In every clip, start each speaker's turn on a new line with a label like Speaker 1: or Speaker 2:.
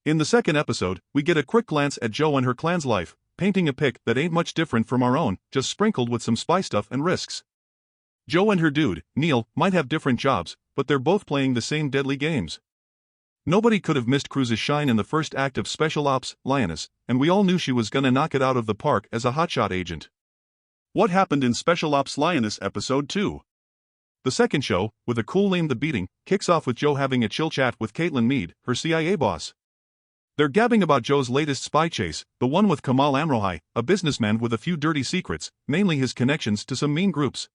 Speaker 1: In the second episode, we get a quick glance at Jo and her clan's life, painting a pic that ain't much different from our own, just sprinkled with some spy stuff and risks. Jo and her dude, Neil, might have different jobs, but they're both playing the same deadly games. Nobody could have missed Cruz's shine in the first act of Special Ops, Lioness, and we all knew she was gonna knock it out of the park as a hotshot agent. What happened in Special Ops Lioness Episode 2? The second show, with a cool name The Beating, kicks off with Jo having a chill chat with Caitlin Meade, her CIA boss. They're gabbing about Jo's latest spy chase, the one with Kamal Amrohai, a businessman with a few dirty secrets, mainly his connections to some mean groups.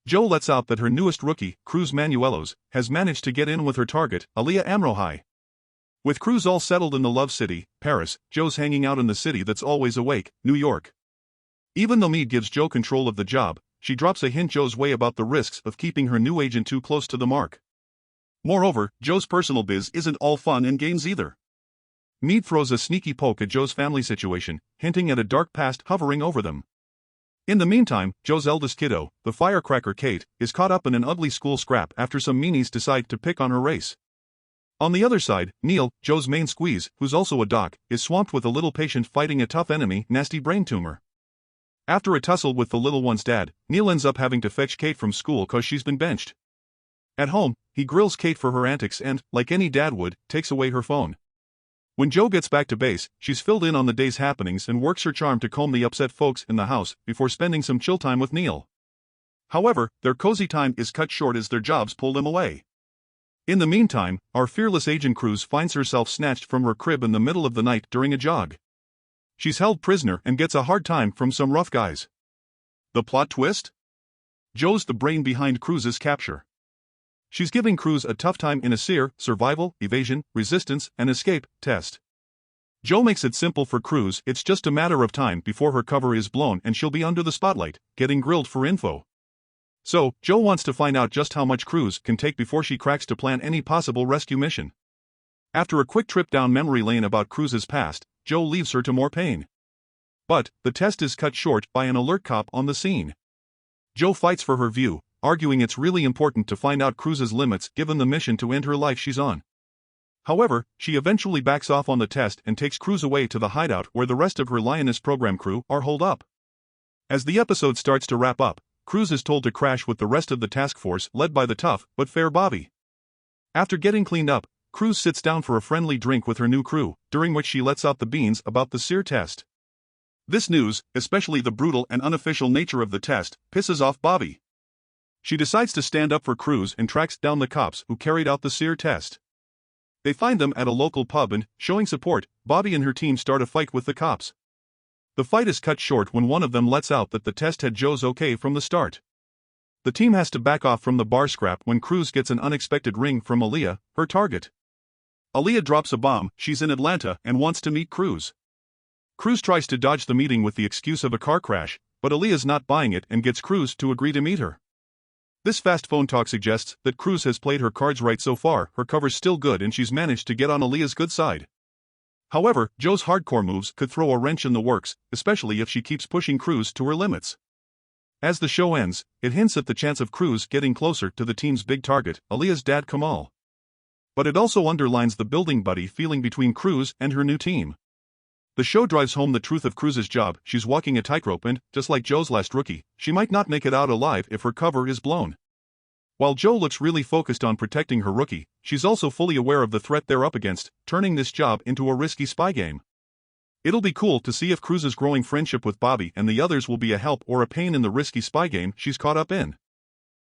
Speaker 1: Jo lets out that her newest rookie, Cruz Manuelos, has managed to get in with her target, Aaliyah Amrohai. With Cruz all settled in the Love City, Paris, Jo's hanging out in the city that's always awake, New York. Even though Meade gives Jo control of the job, she drops a hint Jo's way about the risks of keeping her new agent too close to the mark. Moreover, Jo's personal biz isn't all fun and games either. Meade throws a sneaky poke at Jo's family situation, hinting at a dark past hovering over them. In the meantime, Jo's eldest kiddo, the firecracker Kate, is caught up in an ugly school scrap after some meanies decide to pick on her race. On the other side, Neil, Jo's main squeeze, who's also a doc, is swamped with a little patient fighting a tough enemy, nasty brain tumor. After a tussle with the little one's dad, Neil ends up having to fetch Kate from school cause she's been benched. At home, he grills Kate for her antics and, like any dad would, takes away her phone. When Jo gets back to base, she's filled in on the day's happenings and works her charm to calm the upset folks in the house before spending some chill time with Neil. However, their cozy time is cut short as their jobs pull them away. In the meantime, our fearless agent Cruz finds herself snatched from her crib in the middle of the night during a jog. She's held prisoner and gets a hard time from some rough guys. The plot twist? Jo's the brain behind Cruz's capture. She's giving Cruz a tough time in a SEER, survival, evasion, resistance, and escape, test. Jo makes it simple for Cruz, it's just a matter of time before her cover is blown and she'll be under the spotlight, getting grilled for info. So, Jo wants to find out just how much Cruz can take before she cracks to plan any possible rescue mission. After a quick trip down memory lane about Cruz's past, Jo leaves her to more pain. But, the test is cut short by an alert cop on the scene. Jo fights for her view, arguing it's really important to find out Cruz's limits given the mission to end her life she's on. However, she eventually backs off on the test and takes Cruz away to the hideout where the rest of her Lioness program crew are holed up. As the episode starts to wrap up, Cruz is told to crash with the rest of the task force led by the tough but fair Bobby. After getting cleaned up, Cruz sits down for a friendly drink with her new crew, during which she lets out the beans about the SEER test. This news, especially the brutal and unofficial nature of the test, pisses off Bobby. She decides to stand up for Cruz and tracks down the cops who carried out the SEER test. They find them at a local pub and, showing support, Bobby and her team start a fight with the cops. The fight is cut short when one of them lets out that the test had Jo's okay from the start. The team has to back off from the bar scrap when Cruz gets an unexpected ring from Aaliyah, her target. Aaliyah drops a bomb, she's in Atlanta and wants to meet Cruz. Cruz tries to dodge the meeting with the excuse of a car crash, but Aaliyah's not buying it and gets Cruz to agree to meet her. This fast phone talk suggests that Cruz has played her cards right so far, her cover's still good and she's managed to get on Aaliyah's good side. However, Jo's hardcore moves could throw a wrench in the works, especially if she keeps pushing Cruz to her limits. As the show ends, it hints at the chance of Cruz getting closer to the team's big target, Aaliyah's dad Kamal. But it also underlines the building buddy feeling between Cruz and her new team. The show drives home the truth of Cruz's job, she's walking a tightrope and, just like Jo's last rookie, she might not make it out alive if her cover is blown. While Jo looks really focused on protecting her rookie, she's also fully aware of the threat they're up against, turning this job into a risky spy game. It'll be cool to see if Cruz's growing friendship with Bobby and the others will be a help or a pain in the risky spy game she's caught up in.